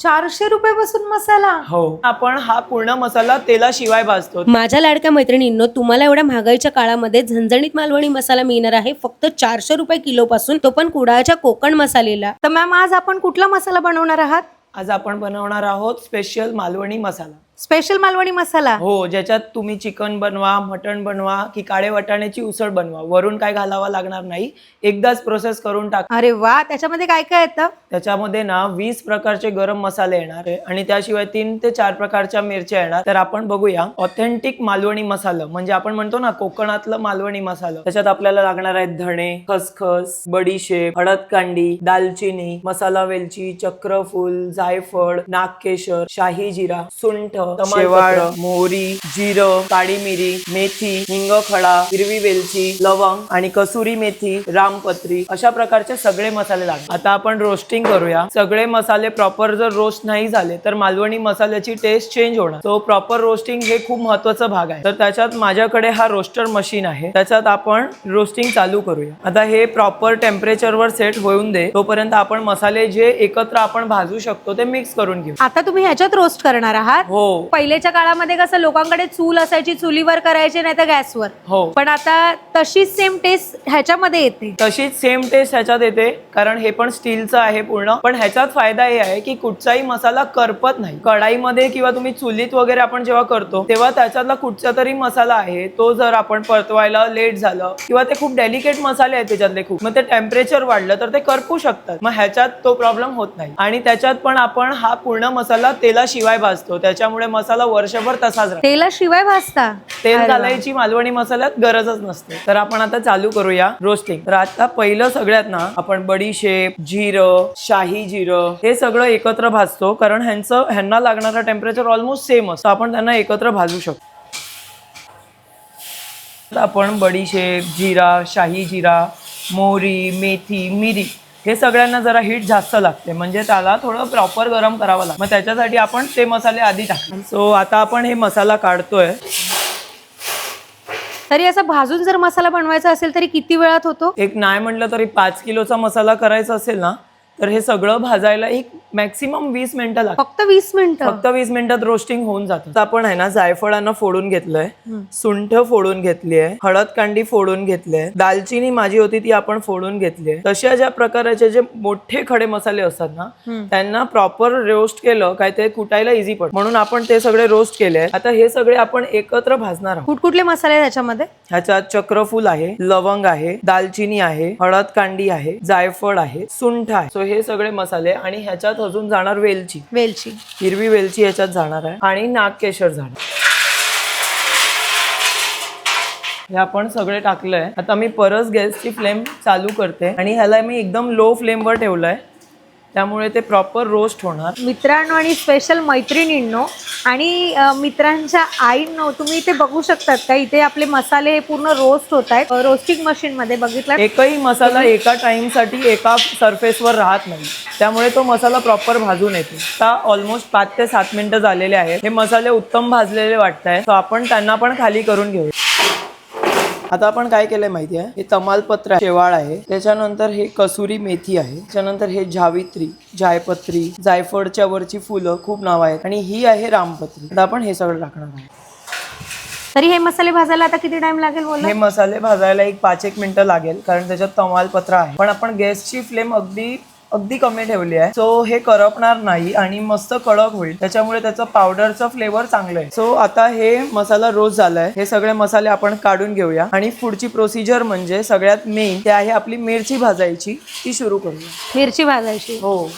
400 रुपयापासून मसाला? हो, आपण हा पूर्ण मसाला तेलाशिवाय भाजतो. माझ्या लाडक्या मैत्रिणींनो, तुम्हाला एवढ्या महागाईच्या काळामध्ये झणझणीत मालवणी मसाला मिळणार आहे फक्त 400 रुपये किलो पासून, तो पण कुडाळच्या कोकण मसालेला. तर मॅम आज आपण कुठला मसाला बनवणार आहात? आज आपण बनवणार आहोत स्पेशल मालवणी मसाला. स्पेशल मालवणी मसाला? हो, ज्याच्यात तुम्ही चिकन बनवा, मटण बनवा की काळे वाटाण्याची उसळ बनवा, वरून काय घालावं लागणार नाही, एकदाच प्रोसेस करून टाक. अरे वा, त्याच्यामध्ये काय काय येतं? त्याच्यामध्ये ना 20 प्रकारचे गरम मसाले येणार आहे आणि त्याशिवाय 3 ते 4 प्रकारच्या मिरच्या येणार. तर आपण बघूया ऑथेंटिक मालवणी मसाला, म्हणजे आपण म्हणतो ना कोकणातलं मालवणी मसाला. त्याच्यात आपल्याला लागणार आहेत धणे, खसखस, बडीशेप, हळद कांडी, दालचिनी, मसाला वेलची, चक्रफूल, जायफळ, नागकेशर, शाही जिरा, सुंठ, तमालपत्र, मोहरी, जिरं, काळी मिरी, मेथी, हिंग खडा, हिरवी वेलची, लवंग आणि कसुरी मेथी, रामपत्री, अशा प्रकारचे सगळे मसाले लागतात. आता आपण रोस्टिंग करूया. सगळे मसाले प्रॉपर जर रोस्ट नाही झाले तर मालवणी मसाल्याची टेस्ट चेंज होणार. तो प्रॉपर रोस्टिंग हे खूप महत्वाचा भाग आहे. तर त्याच्यात माझ्याकडे हा रोस्टर मशीन आहे, त्याच्यात आपण रोस्टिंग चालू करूया. आता हे प्रॉपर टेम्परेचरवर सेट होऊन दे, तोपर्यंत आपण मसाले जे एकत्र आपण भाजू शकतो ते मिक्स करून घेऊ. आता तुम्ही ह्याच्यात रोस्ट करणार आहात? हो. पहिलेच्या काळामध्ये कसं लोकांकडे चूल असायची, चुलीवर करायचे नाही तर गॅसवर. हो, पण आता तशीच सेम टेस्ट ह्याच्यामध्ये येते. तशीच सेम टेस्ट ह्याच्यात येते, कारण हे पण स्टीलचं आहे पूर्ण. पण ह्याच्यात फायदा हे आहे की कुठचाही मसाला करपत नाही. कढाईमध्ये किंवा तुम्ही चुलीत वगैरे आपण जेव्हा करतो तेव्हा त्याच्यातला कुठचा तरी मसाला आहे तो जर आपण परतवायला लेट झालं किंवा ते खूप डेलिकेट मसाले आहेत त्याच्यातले खूप, मग ते टेम्परेचर वाढलं तर ते करपू शकतात. मग ह्याच्यात तो प्रॉब्लेम होत नाही. आणि त्याच्यात पण आपण हा पूर्ण मसाला तेलाशिवाय भाजतो, त्याच्यामुळे मसाला वर्षभर तसाच राहतो. तेलाशिवाय भाजता? तेल अरे वा. घालायची मालवणी मसाल्यात गरजच नसते. तर आपण आता चालू करूया रोस्टिंग. तर आता पहिलं सगळ्यात ना आपण बडीशेप, जिरं, शाही जिरं हे सगळं एकत्र भाजतो, कारण ह्यांना लागणारा टेम्परेचर ऑलमोस्ट सेम असतो. आपण त्यांना एकत्र भाजू शकतो. आपण बडीशेप, जिरा, शाही जिरा, मोहरी, मेथी, मिरी हे सगळ्यांना जरा हीट जास्त लागते, म्हणजे त्याला थोडं प्रॉपर गरम करावं लागतं. मग त्याच्यासाठी आपण ते मसाले आधी टाकतो. सो आता आपण हे मसाला काढतोय. तरी असं भाजून जर मसाला बनवायचा असेल तरी किती वेळात होतो? एक नाही म्हटलं तरी 5 किलोचा मसाला करायचा असेल ना तर हे सगळं भाजायला एक मॅक्सिमम 20 मिनिटं लागतात. फक्त 20 मिनिटं? फक्त 20 मिनिटात रोस्टिंग होऊन जातं. तर आपण आहे ना जायफळांना फोडून घेतलंय, सुंठ फोडून घेतली आहे, हळद कांडी फोडून घेतली आहे, दालचिनी माझी होती ती आपण फोडून घेतली आहे. तशा ज्या प्रकारचे जे मोठे खडे मसाले असतात ना त्यांना प्रॉपर रोस्ट केलं काय ते कुटायला इझी पडतं, म्हणून आपण ते सगळे रोस्ट केले. आता हे सगळे आपण एकत्र भाजणार आहोत. कुठकुठले मसाले त्याच्यामध्ये? ह्याच्यात चक्रफूल आहे, लवंग आहे, दालचिनी आहे, हळद कांडी आहे, जायफळ आहे, सुंठ आहे. सो हे सगळे मसाले. आणि ह्याच्यात अजून जाणार वेलची, हिरवी वेलची ह्याच्यात जाणार आहे आणि नागकेशर जाणार. हे आपण सगळे टाकलंय. आता मी परत गॅसची फ्लेम चालू करते आणि ह्याला मी एकदम लो फ्लेमवर ठेवलंय, त्यामुळे ते प्रॉपर रोस्ट होणार. मित्रांनो आणि स्पेशल मैत्रिणींनो आणि मित्रांच्या आईंनो, तुम्ही इथे बघू शकतात का, इथे आपले मसाले हे पूर्ण रोस्ट होत आहेत रोस्टिंग मशीन मध्ये. बघितलं, एकही मसाला एका टाइम साठी एका सरफेसवर राहत नाही, त्यामुळे तो मसाला प्रॉपर भाजून येतो. आता ऑलमोस्ट 5 ते 7 मिनिटं झालेले आहेत. हे मसाले उत्तम भाजलेले वाटत आहे, तर आपण त्यांना पण खाली करून घेऊ. आता आपण काय केलंय माहिती आहे, हे तमालपत्र शेवाळ आहे, त्याच्यानंतर हे कसुरी मेथी आहे, त्याच्यानंतर हे जावित्री, जायपत्री, जायफळच्या वरची फुलं खूप नाव आहेत, आणि ही आहे रामपत्री. आता आपण हे सगळं टाकणार आहोत. तरी हे मसाले भाजायला आता किती टाइम लागेल बोलला? हे मसाले भाजायला एक 5-1 मिनिटं लागेल, कारण त्याच्यात तमालपत्र आहे. पण आपण गॅसची फ्लेम अगदी कमी ठेवली आहे, सो हे करपणार नाही आणि मस्त कडक होईल, त्याच्यामुळे त्याचं पावडरचं फ्लेवर चांगलं आहे. सो आता हे मसाला रोस्ट झालाय. हे सगळे मसाले आपण काढून घेऊया आणि पुढची प्रोसिजर म्हणजे सगळ्यात मेन ते आहे आपली मिरची भाजायची, ती सुरू करूया. मिरची भाजायची? हो.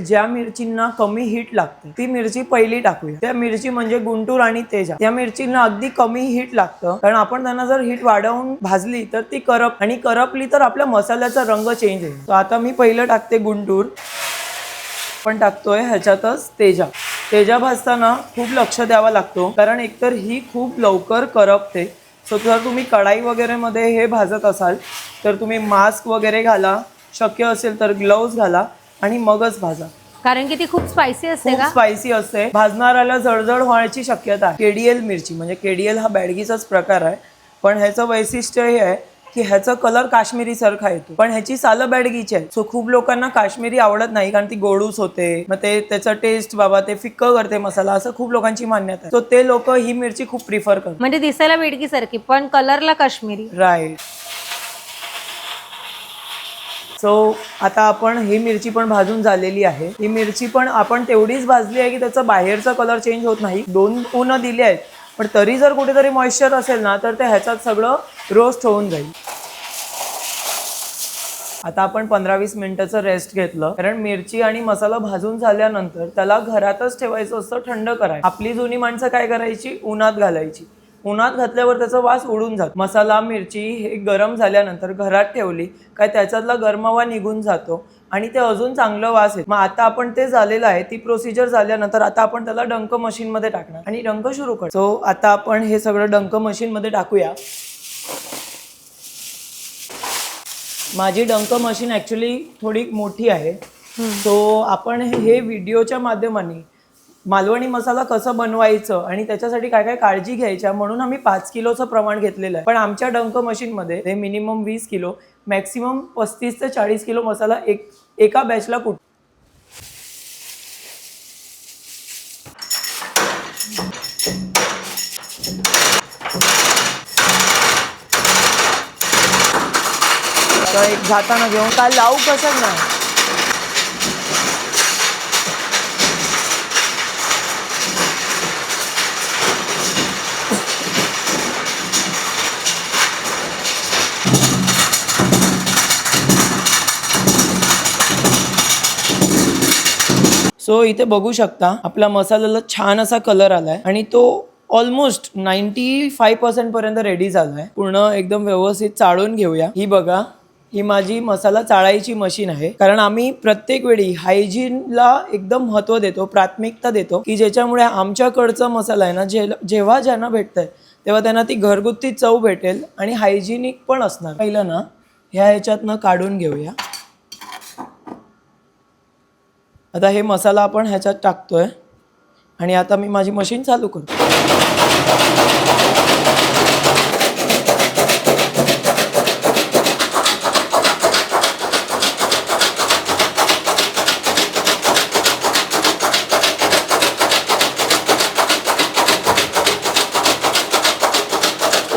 ज्या मिरचींना कमी हीट लागते ती मिरची पहिली टाकूया. त्या मिरची म्हणजे गुंटूर आणि तेजा. त्या मिरचींना अगदी कमी हीट लागतं, कारण आपण त्यांना जर हीट वाढवून भाजली तर ती करपली तर आपल्या मसाल्याचा रंग चेंज होईल. तर आता मी पहिलं टाकते गुंटूर, पण टाकतोय ह्याच्यातच तेजा भाजताना खूप लक्ष द्यावा लागतो, कारण एकतर ही खूप लवकर करपते. सो जर तुम्ही कढाई वगैरे मध्ये हे भाजत असाल तर तुम्ही मास्क वगैरे घाला, शक्य असेल तर ग्लोव्ज घाला आणि मगच भाजा, कारण की ती खूप स्पायसी असते का? स्पायसी असते, भाजणाऱ्याला जळजळ व्हायची शक्यता आहे. केडीएल मिरची म्हणजे केडीएल हा बॅडगीचाच प्रकार आहे, पण ह्याचं वैशिष्ट्य हे आहे की ह्याचा कलर काश्मीरी सारखा येतो, पण ह्याची सालं बॅडगीची आहे. सो खूप लोकांना काश्मीरी आवडत नाही कारण ती गोडूस होते, मग ते त्याचा टेस्ट बाबा ते फिक्क करते मसाला, असं खूप लोकांची मान्यता आहे. सो ते लोक ही मिरची खूप प्रिफर करतात. म्हणजे दिसायला बेडगी सारखी पण कलरला काश्मीरी. राईट. सो आता आपण ही मिरची पण भाजून झालेली आहे. ही मिरची पण आपण तेवढीच भाजली आहे की त्याचा बाहेरचा कलर चेंज होत नाही. 2 ऊन दिली आहेत, पण तरी जर कुठेतरी मॉइश्चर असेल ना तर ते ह्याच्यात सगळं रोस्ट होऊन जाईल. आता आपण 15-20 मिनिटाचं रेस्ट घेतलं, कारण मिरची आणि मसाला भाजून झाल्यानंतर त्याला घरातच ठेवायचं असतं, थंड करायचं. आपली जुनी माणसं काय करायची, उन्हात घालायची. उन्हात घातल्यावर त्याचा वास उडून जातो. मसाला मिरची हे गरम झाल्यानंतर घरात ठेवली काय त्याच्यातला गरमावा निघून जातो आणि ते अजून चांगलं वास येतो. मग आता आपण ते झालेलं आहे, ती प्रोसिजर झाल्यानंतर आता आपण त्याला डंक मशीन मध्ये टाकणार आणि डंक सुरू करतो. सो आता आपण हे सगळं डंक मशीन मध्ये टाकूया. माझी डंक मशीन ऍक्च्युली थोडी मोठी आहे. सो आपण हे व्हिडिओच्या माध्यमाने मालवणी मसाला कसं बनवायचं आणि त्याच्यासाठी काय काय काळजी घ्यायच्या म्हणून आम्ही 5 किलोचं प्रमाण घेतलेलं आहे. पण आमच्या डंक मशीनमध्ये ते मिनिमम 20 किलो, मॅक्सिमम 35 ते 40 किलो मसाला एका बॅचला कुट. एक जाताना घेऊन काय लावू कसं नाही. सो इथे बघू शकता आपला मसाल्याला छान असा कलर आलाय आणि तो ऑलमोस्ट 95% पर्यंत रेडी झालाय. पूर्ण एकदम व्यवस्थित चाळून घेऊया. ही बघा, ही माझी मसाला चाळायची मशीन आहे, कारण आम्ही प्रत्येक वेळी हायजीनला एकदम महत्त्व देतो, प्राथमिकता देतो, की ज्याच्यामुळे आमच्याकडचा मसाला आहे ना जेव्हा ज्यांना भेटतंय तेव्हा त्यांना ती घरगुती चव भेटेल आणि हायजीनिक पण असणार. पहिलं ना ह्याच्यातनं काढून घेऊया. आता हे मसाला आपण ह्याच्यात टाकतोय आणि आता मी माझी मशीन चालू करतो.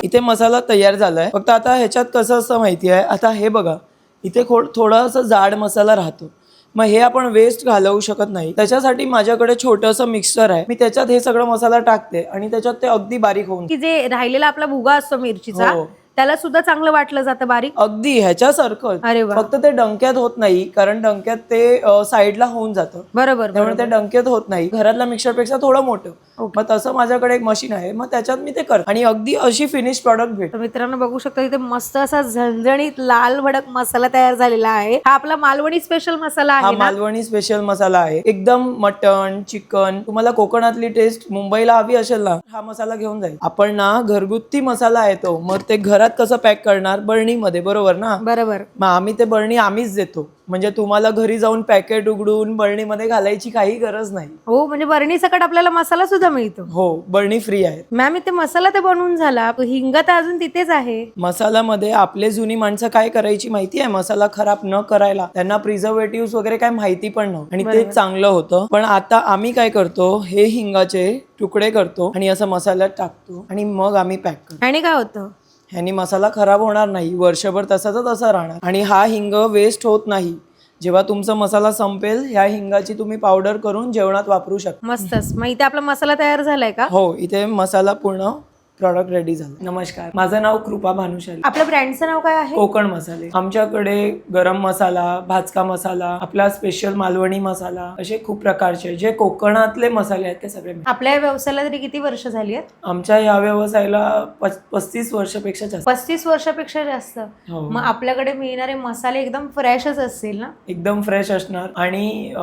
इथे मसाला तयार झालाय. फक्त आता ह्याच्यात कसं असतं माहिती आहे, आता हे बघा इथे थोडासा जाड मसाला राहतो, मग हे आपण वेस्ट घालवू शकत नाही. त्याच्यासाठी माझ्याकडे छोटंसं मिक्सर आहे, मी त्याच्यात हे सगळं मसाला टाकते आणि त्याच्यात ते अगदी बारीक होऊन की जे राहिलेला आपला भुगा असतो मिरचीचा हो. त्याला सुद्धा चांगलं वाटलं जातं बारीक. अगदी ह्याच्यासारखं. अरे वा. फक्त ते डंक्यात होत नाही, कारण डंक्यात ते साईडला होऊन जातं. बरोबर. त्यामुळे ते डंक्यात होत नाही. घरातल्या मिक्सरपेक्षा थोडं मोठं. मग तसं माझ्याकडे एक मशीन आहे, मग त्याच्यात मी ते करतो आणि अगदी अशी फिनिश प्रॉडक्ट भेट. तर मित्रांनो बघू शकता इथे मस्त असा झणझणीत लाल भडक मसाला तयार झालेला आहे. हा आपला मालवणी स्पेशल मसाला हा आहे ना? मालवणी स्पेशल मसाला आहे. एकदम मटण, चिकन, तुम्हाला कोकणातली टेस्ट मुंबईला हवी असेल ना, हा मसाला घेऊन जाईल. आपण ना घरगुती मसाला आहे तो, मग ते घरात कसं पॅक करणार, बरणीमध्ये, बरोबर ना? बरोबर. मग आम्ही ते बरणी आम्हीच देतो, म्हणजे तुम्हाला घरी जाऊन पॅकेट उघडून बरणीमध्ये घालायची काही गरज नाही. हो, म्हणजे बरणी सकट आपल्याला मसाला सुद्धा मिळतो. हो, बरणी फ्री आहे. मॅम इथे मसाला तर बनवून झाला, हिंग तर अजून तिथेच आहे. मसाल्यामध्ये आपले जुनी माणसं काय करायची माहिती आहे, मसाला खराब न करायला त्यांना प्रिझर्वेटिव्ह वगैरे काय माहिती पण नव्हतं आणि ते चांगलं होतं. पण आता आम्ही काय करतो, हे हिंगाचे तुकडे करतो आणि असं मसाल्यात टाकतो आणि मग आम्ही पॅक करतो. आणि काय होतं, ह्यानी मसाला खराब होणार नाही, वर्षभर तसाच तसा राहणार आणि हा हिंग वेस्ट होत नाही. जेव्हा तुमचा मसाला संपेल, ह्या हिंगाची तुम्ही पावडर करून जेवणात वापरू शकता. मस्तच. मग इथे आपला मसाला तयार झालाय का? हो, इथे मसाला पूर्ण प्रॉडक्ट रेडी झालं. नमस्कार, माझं नाव कृपा भानुशाली. आपल्या ब्रँडचं नाव काय आहे? कोकण मसाले. आमच्याकडे गरम मसाला, भाजका मसाला, आपला स्पेशल मालवणी मसाला, असे खूप प्रकारचे जे कोकणातले मसाले आहेत ते सगळे. आपल्या व्यवसायाला तरी किती वर्ष झाली आहेत? आमच्या या व्यवसायाला 35 वर्षापेक्षा जास्त. 35 वर्षापेक्षा जास्त. हो. मग आपल्याकडे मिळणारे मसाले एकदम फ्रेशच असतील ना? एकदम फ्रेश असणार आणि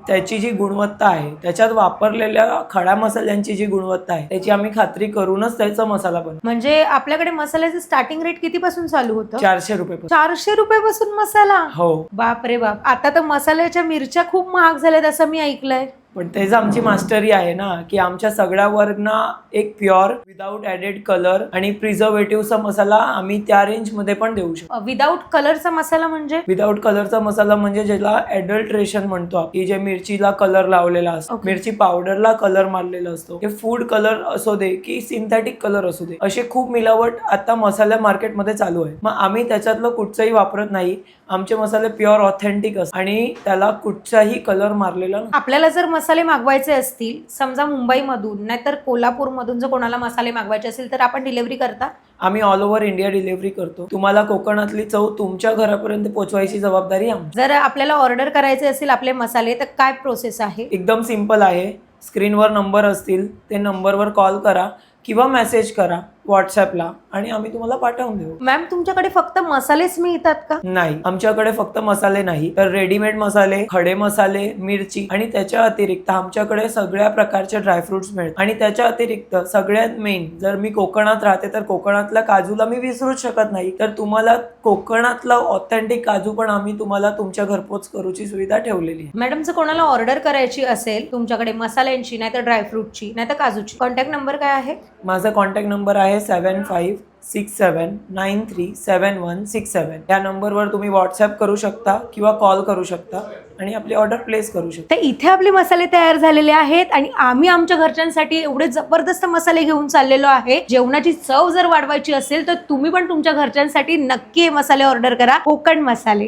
त्याची जी गुणवत्ता आहे, त्याच्यात वापरलेल्या खड्या मसाल्यांची जी गुणवत्ता आहे त्याची आम्ही खात्री करूनच त्याचा मसाला बनवतो. म्हणजे आपल्याकडे मसाल्याचं स्टार्टिंग रेट किती पासून चालू होतं? 400 रुपये. 400 रुपयापासून मसाला? हो. बाप रे बाप. आता तर मसाल्याच्या मिरच्या खूप महाग झाल्यात असं मी ऐकलंय. पण तेच आमची मास्टरी आहे ना, की आमच्या सगळ्या वर्गना एक प्युअर विदाउट ऍडेड कलर आणि प्रिझर्वेटिव्हचा मसाला आम्ही त्या रेंज मध्ये पण देऊ शकतो. विदाउट कलरचा मसाला म्हणजे विदाउट कलरचा मसाला म्हणजे ज्याला एडल्ट्रेशन म्हणतो आपण, की जे मिरचीला कलर लावलेला असतो, Okay. मिरची पावडरला कलर मारलेला असतो, ते फूड कलर असू दे की सिंथेटिक कलर असू दे, असे खूप मिलावट आता मसाला मार्केटमध्ये चालू आहे. मग आम्ही त्याच्यातलं कुठचंही वापरत नाही. आमचे मसाले प्युअर ऑथेंटिक असतात आणि त्याला कुठचाही कलर मारलेला नाही. आपल्याला जर मसाले मागवायचे असतील, समजा मुंबईमधून नाहीतर कोल्हापूरमधून जर कोणाला मसाले मागवायचे असतील तर आपण डिलिव्हरी करता? आम्ही ऑल ओव्हर इंडिया डिलिव्हरी करतो. तुम्हाला कोकणातली चव तुमच्या घरापर्यंत पोहोचवायची जबाबदारी आमची. जर आपल्याला ऑर्डर करायचे असतील आपले मसाले तर काय प्रोसेस आहे? एकदम सिंपल आहे. स्क्रीनवर नंबर असतील, ते नंबरवर कॉल करा किंवा मेसेज करा व्हॉट्सअपला आणि आम्ही तुम्हाला पाठवून देऊ. मॅम तुमच्याकडे फक्त मसालेच मिळतात का? नाही, आमच्याकडे फक्त मसाले नाही तर रेडीमेड मसाले, खडे मसाले, मिरची आणि त्याच्या अतिरिक्त आमच्याकडे सगळ्या प्रकारचे ड्रायफ्रुट्स मिळतात. आणि त्याच्या अतिरिक्त सगळ्यात मेन, जर मी कोकणात राहते तर कोकणातल्या काजूला मी विसरूच शकत नाही. तर तुम्हाला कोकणातला ऑथेंटिक काजू पण आम्ही तुम्हाला तुमच्या घरपोच करूची सुविधा ठेवलेली आहे. मॅडम जर कोणाला ऑर्डर करायची असेल तुमच्याकडे मसाल्यांची नाहीतर ड्रायफ्रूटची नाहीतर काजूची, कॉन्टॅक्ट नंबर काय आहे? माझा कॉन्टॅक्ट नंबर आहे 7567937167. या नंबरवर तुम्ही व्हॉट्सअप करू शकता किंवा कॉल करू शकता आणि आपली ऑर्डर प्लेस करू शकता. तर इथे आपले मसाले तयार झालेले आहेत आणि आम्ही आमच्या घरच्यांसाठी एवढे जबरदस्त मसाले घेऊन चाललेलो आहे. जेवणाची चव जर वाढवायची असेल तर तुम्ही पण तुमच्या घरच्यांसाठी नक्की हे मसाले ऑर्डर करा, कोकण मसाले.